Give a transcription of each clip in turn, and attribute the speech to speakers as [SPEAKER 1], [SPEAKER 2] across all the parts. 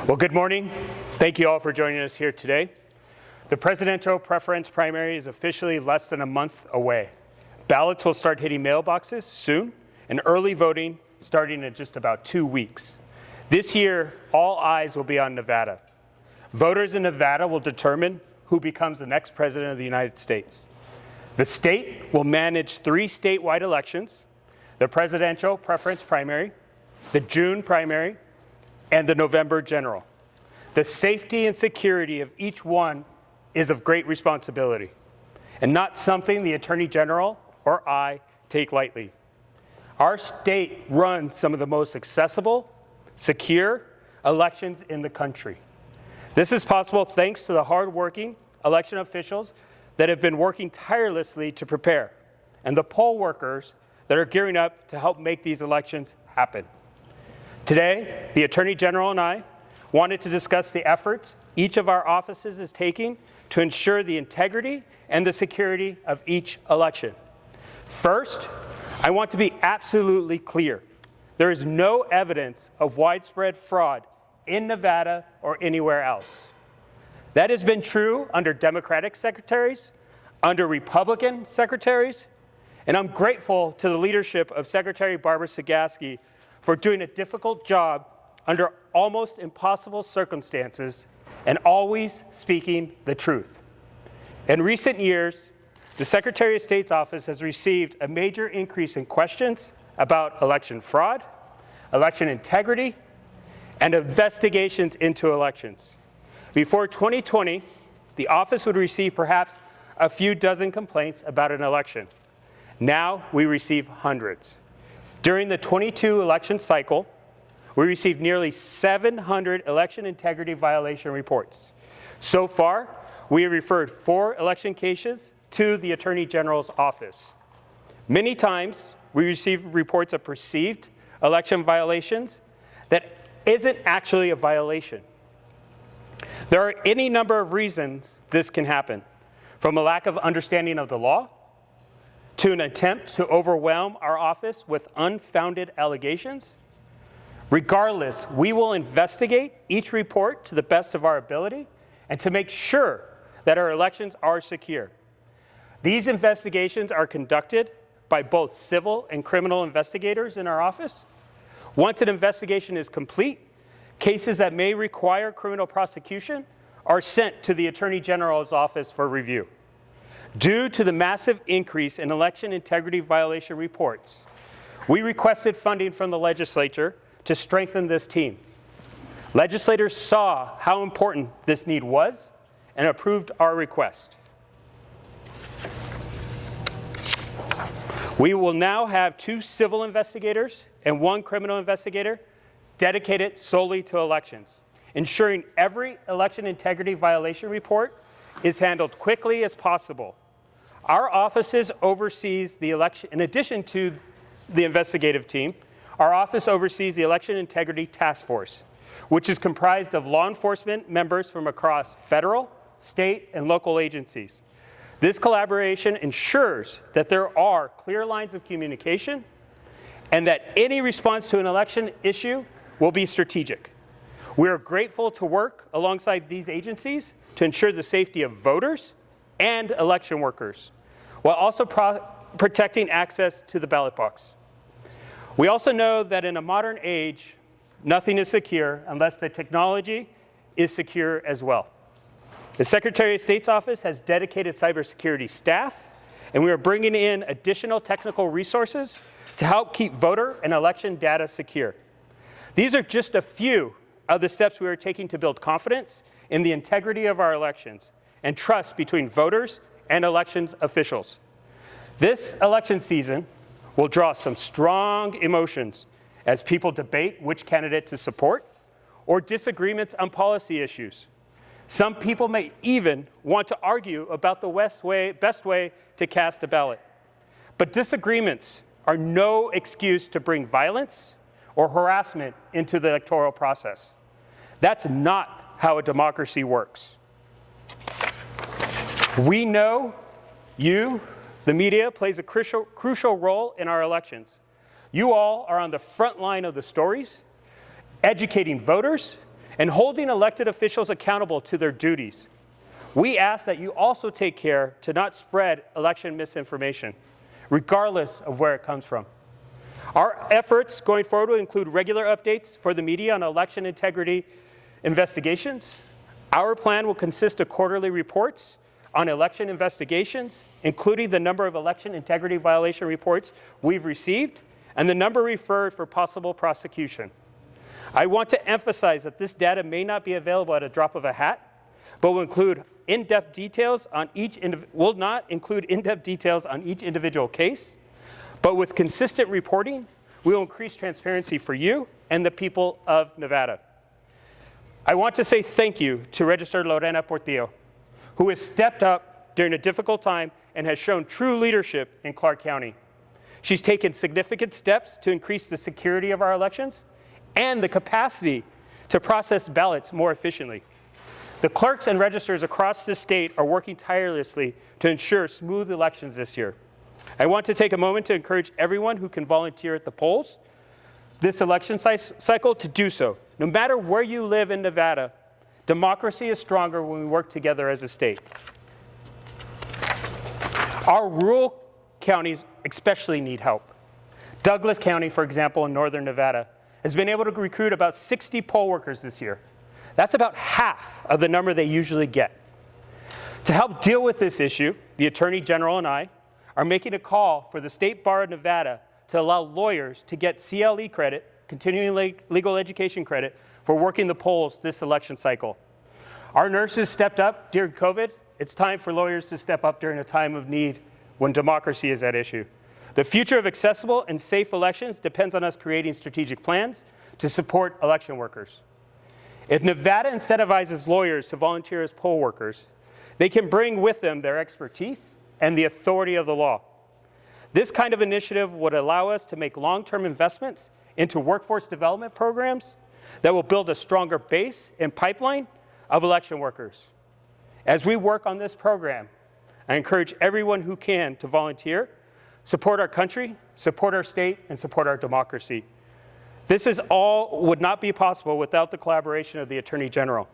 [SPEAKER 1] Well, good morning. Thank you all for joining us here today. The presidential preference primary is officially less than a month away. Ballots will start hitting mailboxes soon, and early voting starting in just about 2 weeks. This year, all eyes will be on Nevada. Voters in Nevada will determine who becomes the next president of the United States. The state will manage 3 statewide elections: the presidential preference primary, the June primary, and the November general. The safety and security of each one is of great responsibility, and not something the Attorney General or I take lightly. Our state runs some of the most accessible, secure elections in the country. This is possible thanks to the hard-working election officials that have been working tirelessly to prepare, and the poll workers that are gearing up to help make these elections happen. Today, the Attorney General and I wanted to discuss the efforts each of our offices is taking to ensure the integrity and the security of each election. First, I want to be absolutely clear. There is no evidence of widespread fraud in Nevada or anywhere else. That has been true under Democratic secretaries, under Republican secretaries, and I'm grateful to the leadership of Secretary Barbara Sagaski for doing a difficult job under almost impossible circumstances and always speaking the truth. In recent years, the Secretary of State's office has received a major increase in questions about election fraud, election integrity, and investigations into elections. Before 2020, the office would receive perhaps a few dozen complaints about an election. Now we receive hundreds. During the 22 election cycle, we received nearly 700 election integrity violation reports. So far, we have referred 4 election cases to the Attorney General's office. Many times, we receive reports of perceived election violations that isn't actually a violation. There are any number of reasons this can happen, from a lack of understanding of the law, to an attempt to overwhelm our office with unfounded allegations. Regardless, we will investigate each report to the best of our ability and to make sure that our elections are secure. These investigations are conducted by both civil and criminal investigators in our office. Once an investigation is complete, cases that may require criminal prosecution are sent to the Attorney General's office for review. Due to the massive increase in election integrity violation reports, we requested funding from the legislature to strengthen this team. Legislators saw how important this need was and approved our request. We will now have 2 civil investigators and 1 criminal investigator dedicated solely to elections, ensuring every election integrity violation report is handled quickly as possible. Our offices oversees the election. In addition to the investigative team, our office oversees the Election Integrity Task Force, which is comprised of law enforcement members from across federal, state, and local agencies. This collaboration ensures that there are clear lines of communication and that any response to an election issue will be strategic. We are grateful to work alongside these agencies to ensure the safety of voters and election workers, while also protecting access to the ballot box. We also know that in a modern age, nothing is secure unless the technology is secure as well. The Secretary of State's office has dedicated cybersecurity staff, and we are bringing in additional technical resources to help keep voter and election data secure. These are just a few of the steps we are taking to build confidence in the integrity of our elections and trust between voters and elections officials. This election season will draw some strong emotions as people debate which candidate to support or disagreements on policy issues. Some people may even want to argue about the best way to cast a ballot. But disagreements are no excuse to bring violence or harassment into the electoral process. That's not how a democracy works. We know you, the media, plays a crucial role in our elections. You all are on the front line of the stories, educating voters, and holding elected officials accountable to their duties. We ask that you also take care to not spread election misinformation, regardless of where it comes from. Our efforts going forward will include regular updates for the media on election integrity investigations. Our plan will consist of quarterly reports on election investigations, including the number of election integrity violation reports we've received and the number referred for possible prosecution. I want to emphasize that this data may not be available at a drop of a hat, but will include in-depth details on will not include in-depth details on each individual case, but with consistent reporting, we will increase transparency for you and the people of Nevada. I want to say thank you to Register Lorena Portillo, who has stepped up during a difficult time and has shown true leadership in Clark County. She's taken significant steps to increase the security of our elections and the capacity to process ballots more efficiently. The clerks and registers across the state are working tirelessly to ensure smooth elections this year. I want to take a moment to encourage everyone who can volunteer at the polls this election cycle to do so. No matter where you live in Nevada, democracy is stronger when we work together as a state. Our rural counties especially need help. Douglas County, for example, in northern Nevada, has been able to recruit about 60 poll workers this year. That's about half of the number they usually get. To help deal with this issue, the Attorney General and I are making a call for the State Bar of Nevada to allow lawyers to get CLE credit, continuing legal education credit, for working the polls this election cycle. Our nurses stepped up during COVID. It's time for lawyers to step up during a time of need when democracy is at issue. The future of accessible and safe elections depends on us creating strategic plans to support election workers. If Nevada incentivizes lawyers to volunteer as poll workers, they can bring with them their expertise and the authority of the law. This kind of initiative would allow us to make long-term investments into workforce development programs that will build a stronger base and pipeline of election workers. As we work on this program, I encourage everyone who can to volunteer, support our country, support our state, and support our democracy. This is all would not be possible without the collaboration of the Attorney General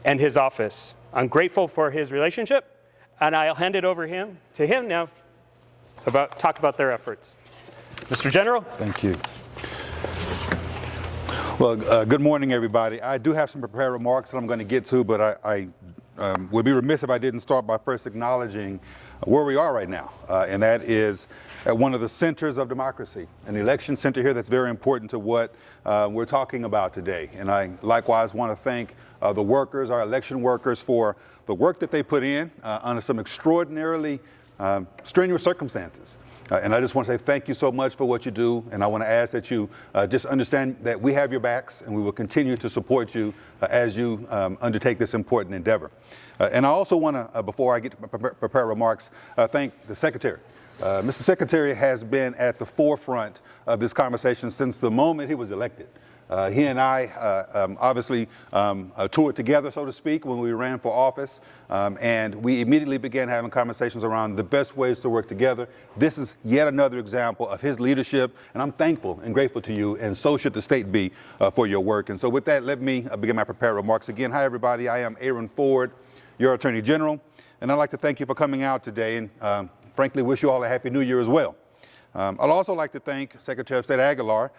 [SPEAKER 1] and his office. I'm grateful for his relationship, and I'll hand it over to him now talk about their efforts. Mr. General.
[SPEAKER 2] Thank you. Well, good morning, everybody. I do have some prepared remarks that I'm going to get to, but I would be remiss if I didn't start by first acknowledging where we are right now, and that is at one of the centers of democracy, an election center here that's very important to what we're talking about today. And I likewise want to thank the workers, our election workers, for the work that they put in under some extraordinarily strenuous circumstances. And I just want to say thank you so much for what you do, and I want to ask that you just understand that we have your backs, and we will continue to support you as you undertake this important endeavor. And I also want to, before I get to prepare remarks, thank the Secretary. Mr. Secretary has been at the forefront of this conversation since the moment he was elected. He and I obviously toured together, so to speak, when we ran for office, and we immediately began having conversations around the best ways to work together. This is yet another example of his leadership, and I'm thankful and grateful to you, and so should the state be for your work. And so with that, let me begin my prepared remarks. Again, hi, everybody. I am Aaron Ford, your Attorney General, and I'd like to thank you for coming out today, and frankly, wish you all a Happy New Year as well. I'd also like to thank Secretary of State Aguilar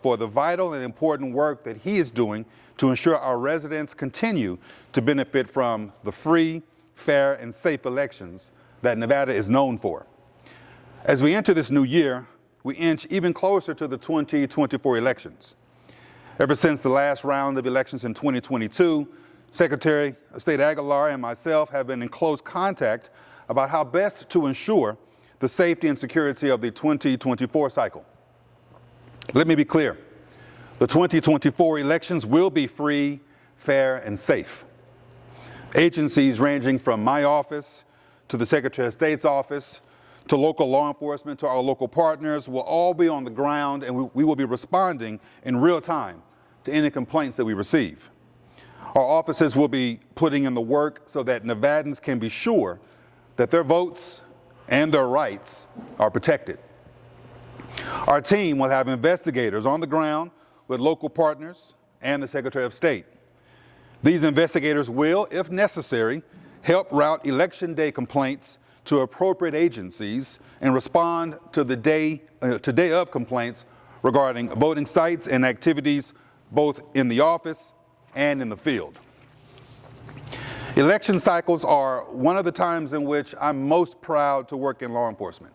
[SPEAKER 2] for the vital and important work that he is doing to ensure our residents continue to benefit from the free, fair, and safe elections that Nevada is known for. As we enter this new year, we inch even closer to the 2024 elections. Ever since the last round of elections in 2022, Secretary of State Aguilar and myself have been in close contact about how best to ensure the safety and security of the 2024 cycle. Let me be clear. The 2024 elections will be free, fair, and safe. Agencies ranging from my office to the Secretary of State's office to local law enforcement to our local partners will all be on the ground, and we will be responding in real time to any complaints that we receive. Our offices will be putting in the work so that Nevadans can be sure that their votes and their rights are protected. Our team will have investigators on the ground with local partners and the Secretary of State. These investigators will, if necessary, help route Election Day complaints to appropriate agencies and respond to the day of complaints regarding voting sites and activities both in the office and in the field. Election cycles are one of the times in which I'm most proud to work in law enforcement.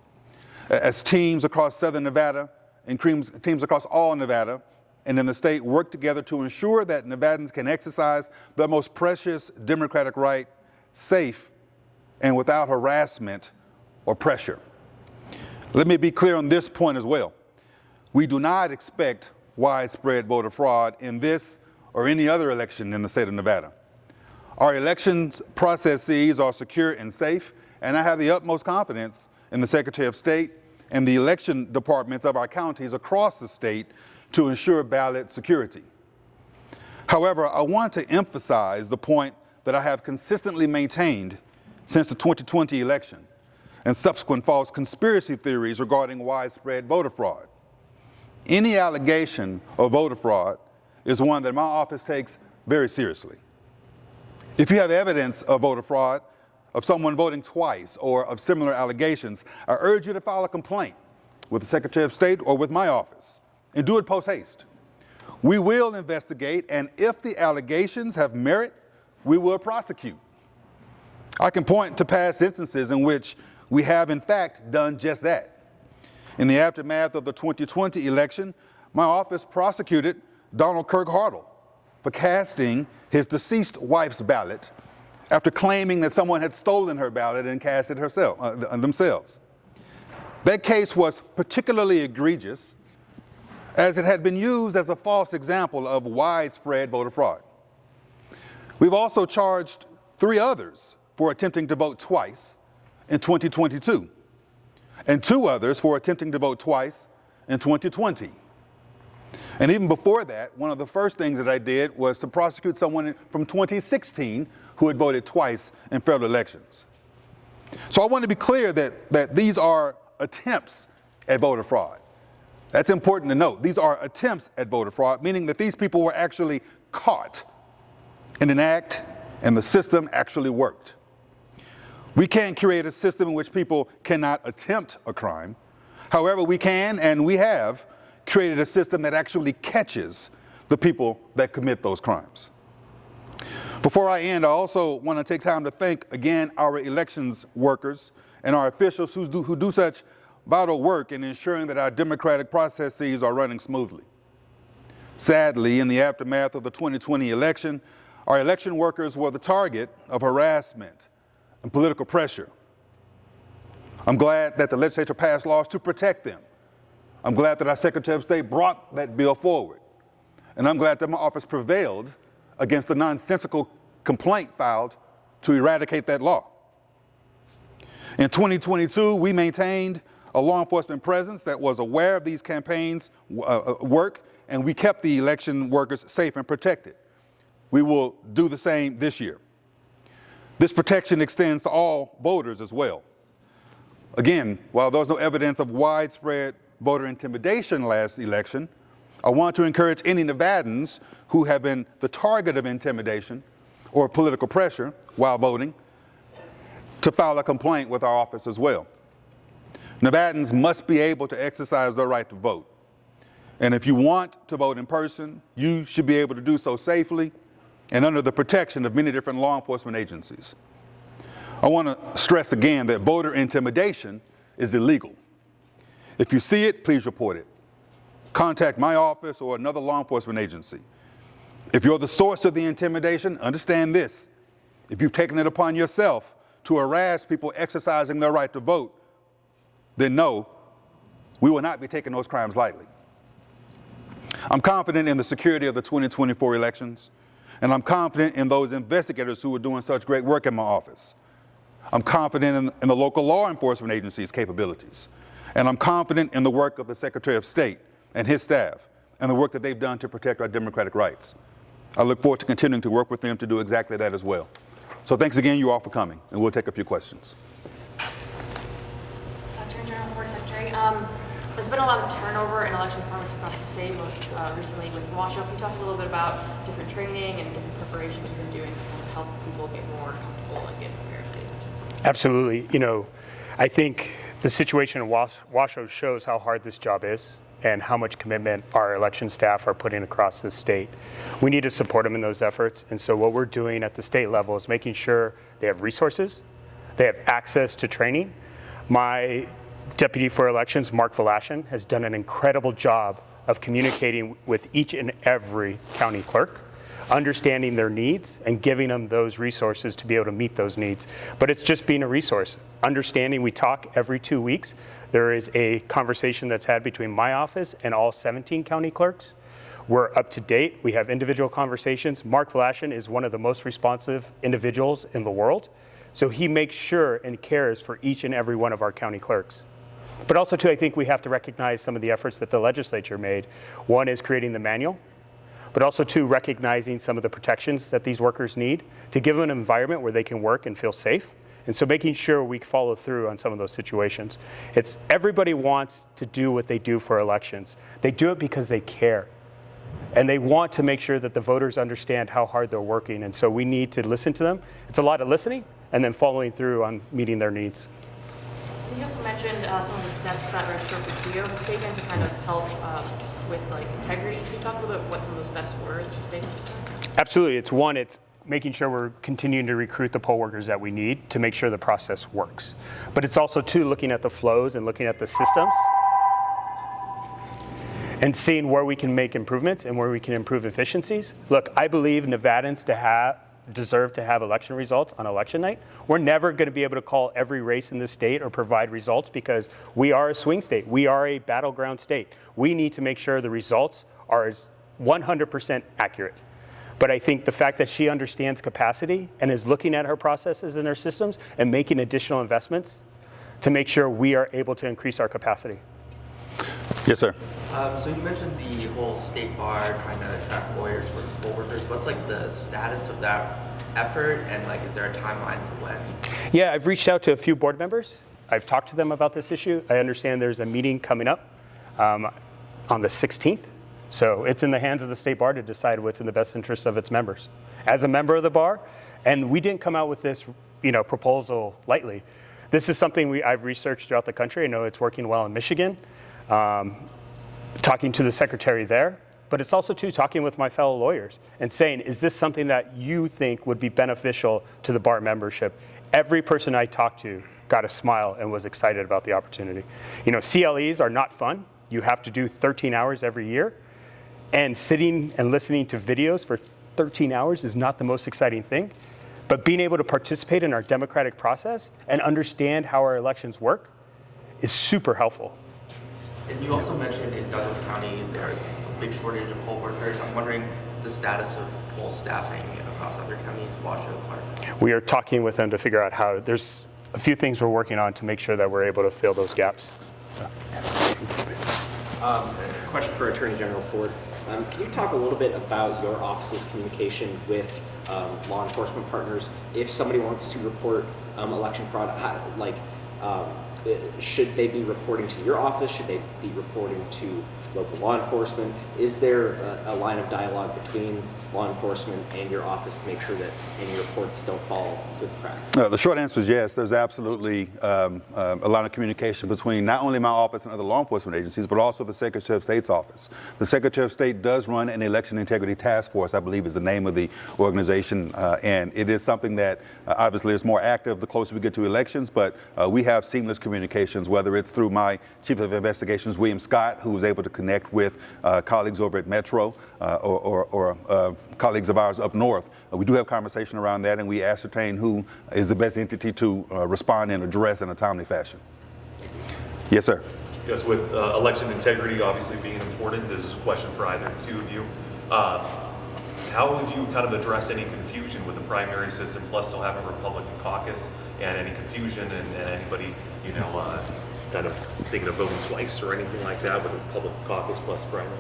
[SPEAKER 2] As teams across Southern Nevada and teams across all Nevada and in the state work together to ensure that Nevadans can exercise their most precious democratic right safe and without harassment or pressure. Let me be clear on this point as well. We do not expect widespread voter fraud in this or any other election in the state of Nevada. Our elections processes are secure and safe, and I have the utmost confidence in the Secretary of State and the election departments of our counties across the state to ensure ballot security. However, I want to emphasize the point that I have consistently maintained since the 2020 election and subsequent false conspiracy theories regarding widespread voter fraud. Any allegation of voter fraud is one that my office takes very seriously. If you have evidence of voter fraud, of someone voting twice, or of similar allegations, I urge you to file a complaint with the Secretary of State or with my office, and do it post haste. We will investigate, and if the allegations have merit, we will prosecute. I can point to past instances in which we have in fact done just that. In the aftermath of the 2020 election, my office prosecuted Donald Kirk Hartle for casting his deceased wife's ballot after claiming that someone had stolen her ballot and cast it themselves. That case was particularly egregious as it had been used as a false example of widespread voter fraud. We've also charged 3 others for attempting to vote twice in 2022, and 2 others for attempting to vote twice in 2020. And even before that, one of the first things that I did was to prosecute someone from 2016 who had voted twice in federal elections. So I want to be clear that these are attempts at voter fraud. That's important to note. These are attempts at voter fraud, meaning that these people were actually caught in an act and the system actually worked. We can't create a system in which people cannot attempt a crime. However, we can, and we have, created a system that actually catches the people that commit those crimes. Before I end, I also want to take time to thank again our elections workers and our officials who do such vital work in ensuring that our democratic processes are running smoothly. Sadly, in the aftermath of the 2020 election, our election workers were the target of harassment and political pressure. I'm glad that the legislature passed laws to protect them. I'm glad that our Secretary of State brought that bill forward. And I'm glad that my office prevailed against the nonsensical complaint filed to eradicate that law. In 2022, we maintained a law enforcement presence that was aware of these campaigns' work, and we kept the election workers safe and protected. We will do the same this year. This protection extends to all voters as well. Again, while there's no evidence of widespread voter intimidation last election, I want to encourage any Nevadans who have been the target of intimidation or political pressure while voting to file a complaint with our office as well. Nevadans must be able to exercise their right to vote. And if you want to vote in person, you should be able to do so safely and under the protection of many different law enforcement agencies. I want to stress again that voter intimidation is illegal. If you see it, please report it. Contact my office or another law enforcement agency. If you're the source of the intimidation, understand this. If you've taken it upon yourself to harass people exercising their right to vote, then no, we will not be taking those crimes lightly. I'm confident in the security of the 2024 elections, and I'm confident in those investigators who are doing such great work in my office. I'm confident in the local law enforcement agencies' capabilities, and I'm confident in the work of the Secretary of State and his staff and the work that they've done to protect our democratic rights. I look forward to continuing to work with them to do exactly that as well. So thanks again, you all, for coming, and we'll take a few questions.
[SPEAKER 3] Attorney General, Board Secretary, was there's been a lot of turnover in election departments across the state, most recently with Washoe. Can you talk a little bit about different training and different preparations you've been doing to kind of help people get more comfortable and get prepared for the elections?
[SPEAKER 1] Absolutely. I think the situation in Washoe shows how hard this job is and how much commitment our election staff are putting across the state. We need to support them in those efforts. And so what we're doing at the state level is making sure they have resources, they have access to training. My Deputy for Elections, Mark Velashan, has done an incredible job of communicating with each and every county clerk, understanding their needs and giving them those resources to be able to meet those needs. But it's just being a resource. Understanding we talk every 2 weeks. There is a conversation that's had between my office and all 17 county clerks. We're up to date. We have individual conversations. Mark Velashan is one of the most responsive individuals in the world. So he makes sure and cares for each and every one of our county clerks. But also, too, I think we have to recognize some of the efforts that the legislature made. One is creating the manual, but also, two, recognizing some of the protections that these workers need to give them an environment where they can work and feel safe. And so making sure we follow through on some of those situations. Everybody wants to do what they do for elections. They do it because they care. And they want to make sure that the voters understand how hard they're working. And so we need to listen to them. It's a lot of listening and then following through on meeting their needs.
[SPEAKER 3] You also mentioned some of the steps that Register for Geo has taken to kind of help with integrity. Can you talk a little bit what some of those steps were that you've taken?
[SPEAKER 1] Absolutely. It's making sure we're continuing to recruit the poll workers that we need to make sure the process works. But it's also, too, looking at the flows and looking at the systems and seeing where we can make improvements and where we can improve efficiencies. Look, I believe Nevadans deserve to have election results on election night. We're never going to be able to call every race in the state or provide results because we are a swing state. We are a battleground state. We need to make sure the results are 100% accurate. But I think the fact that she understands capacity and is looking at her processes and her systems and making additional investments to make sure we are able to increase our capacity.
[SPEAKER 2] Yes, sir.
[SPEAKER 4] So you mentioned the whole state bar trying to attract lawyers for poll workers. What's the status of that effort, and is there a timeline for when?
[SPEAKER 1] Yeah, I've reached out to a few board members. I've talked to them about this issue. I understand there's a meeting coming up on the 16th. So it's in the hands of the state bar to decide what's in the best interest of its members. As a member of the bar, and we didn't come out with this, proposal lightly. This is something I've researched throughout the country. I know it's working well in Michigan. Talking to the secretary there, but it's also too talking with my fellow lawyers and saying, is this something that you think would be beneficial to the bar membership? Every person I talked to got a smile and was excited about the opportunity. CLEs are not fun. You have to do 13 hours every year, and sitting and listening to videos for 13 hours is not the most exciting thing. But being able to participate in our democratic process and understand how our elections work is super helpful.
[SPEAKER 4] And you also mentioned in Douglas County there's a big shortage of poll workers. I'm wondering the status of poll staffing across other counties, Washoe, Clark.
[SPEAKER 1] We are talking with them to figure out how. There's a few things we're working on to make sure that we're able to fill those gaps.
[SPEAKER 5] Question for Attorney General Ford. Can you talk a little bit about your office's communication with law enforcement partners? If somebody wants to report election fraud, should they be reporting to your office? Should they be reporting to local law enforcement? Is there a line of dialogue between law enforcement and your office to make sure that any reports don't fall through the cracks?
[SPEAKER 2] The short answer is yes. There's absolutely a lot of communication between not only my office and other law enforcement agencies, but also the Secretary of State's office. The Secretary of State does run an election integrity task force, I believe is the name of the organization, and it is something that obviously is more active the closer we get to elections, but we have seamless communications, whether it's through my Chief of Investigations, William Scott, who is able to connect with colleagues over at Metro or colleagues of ours up north. We do have conversation around that, and we ascertain who is the best entity to respond and address in a timely fashion. Yes, sir.
[SPEAKER 6] Yes, with election integrity obviously being important, this is a question for either two of you. How have you kind of addressed any confusion with the primary system, plus still having a Republican caucus, and any confusion and anybody, kind of thinking of voting twice or anything like that with a Republican caucus plus primary?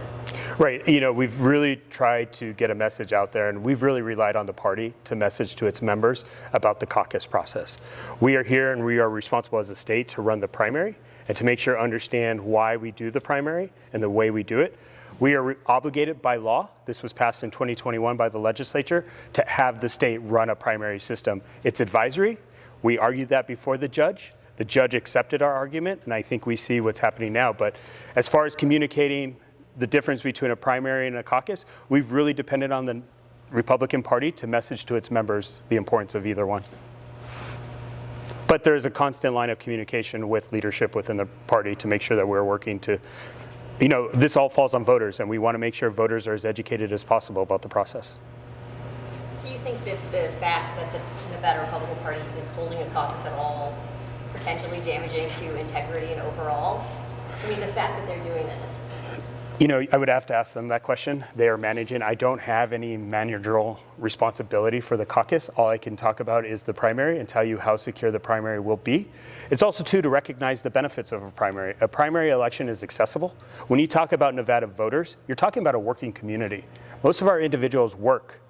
[SPEAKER 1] Right. We've really tried to get a message out there, and we've really relied on the party to message to its members about the caucus process. We are here and we are responsible as a state to run the primary, and to make sure understand why we do the primary and the way we do it. We are obligated by law, this was passed in 2021 by the legislature, to have the state run a primary system. It's advisory. We argued that before the judge. The judge accepted our argument, and I think we see what's happening now. But as far as communicating the difference between a primary and a caucus, we've really depended on the Republican Party to message to its members the importance of either one. But there's a constant line of communication with leadership within the party to make sure that we're working to, this all falls on voters, and we want to make sure voters are as educated as possible about the process.
[SPEAKER 7] Do you think that the fact that the Nevada Republican Party is holding a caucus at all potentially damaging to integrity and overall? I mean, the fact that they're doing this.
[SPEAKER 1] I would have to ask them that question. They are managing. I don't have any managerial responsibility for the caucus. All I can talk about is the primary and tell you how secure the primary will be. It's also, too, to recognize the benefits of a primary. A primary election is accessible. When you talk about Nevada voters, you're talking about a working community. Most of our individuals work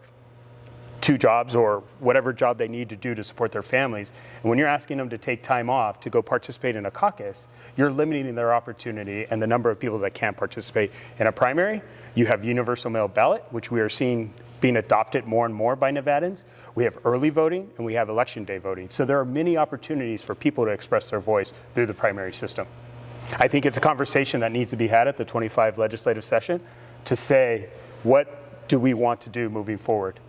[SPEAKER 1] 2 jobs or whatever job they need to do to support their families. And when you're asking them to take time off to go participate in a caucus, you're limiting their opportunity and the number of people that can participate. In a primary, you have universal mail ballot, which we are seeing being adopted more and more by Nevadans. We have early voting and we have election day voting. So there are many opportunities for people to express their voice through the primary system. I think it's a conversation that needs to be had at the 25 legislative session to say, what do we want to do moving forward?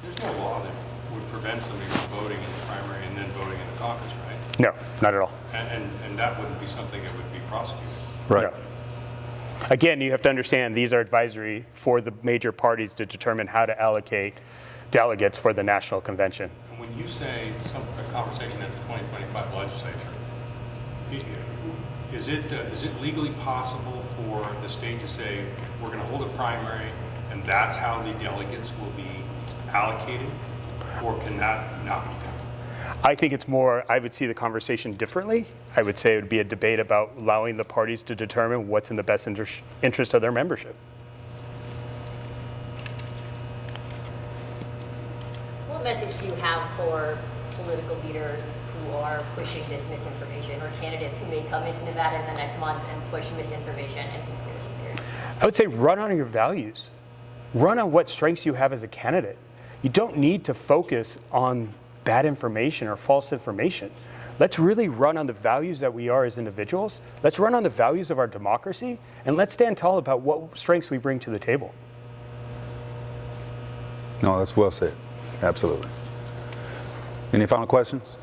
[SPEAKER 8] There's no law that would prevent somebody from voting in the primary and then voting in the caucus, right?
[SPEAKER 1] No, not at all.
[SPEAKER 8] And that wouldn't be something that would be prosecuted.
[SPEAKER 2] Right.
[SPEAKER 1] No. Again, you have to understand these are advisory for the major parties to determine how to allocate delegates for the national convention.
[SPEAKER 8] And when you say a conversation at the 2025 legislature, is it legally possible for the state to say, we're going to hold a primary and that's how the delegates will be allocated, or can that not be done?
[SPEAKER 1] I think it's more, I would see the conversation differently. I would say it would be a debate about allowing the parties to determine what's in the best interest of their membership.
[SPEAKER 7] What message do you have for political leaders who are pushing this misinformation, or candidates who may come into Nevada in the next month and push misinformation and conspiracy theory?
[SPEAKER 1] I would say run on your values. Run on what strengths you have as a candidate. You don't need to focus on bad information or false information. Let's really run on the values that we are as individuals. Let's run on the values of our democracy, and let's stand tall about what strengths we bring to the table.
[SPEAKER 2] No, that's well said. Absolutely. Any final questions?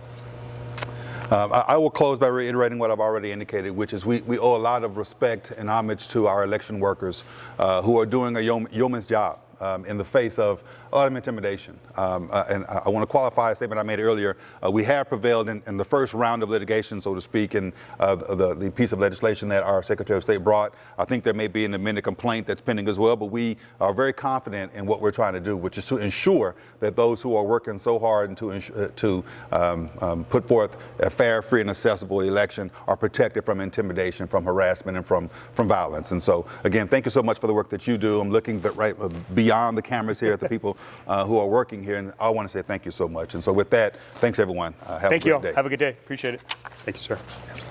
[SPEAKER 2] I will close by reiterating what I've already indicated, which is we owe a lot of respect and homage to our election workers who are doing a yeoman's job in the face of a lot of intimidation. And I want to qualify a statement I made earlier. We have prevailed in the first round of litigation, so to speak, in the piece of legislation that our Secretary of State brought. I think there may be an amended complaint that's pending as well, but we are very confident in what we're trying to do, which is to ensure that those who are working so hard and to put forth a fair, free, and accessible election are protected from intimidation, from harassment, and from violence. And so, again, thank you so much for the work that you do. I'm looking beyond the cameras here at the people who are working here, and I want to say thank you so much. And so with that, thanks everyone. Have a great day.
[SPEAKER 1] Have a good day. Appreciate it. Thank you, sir.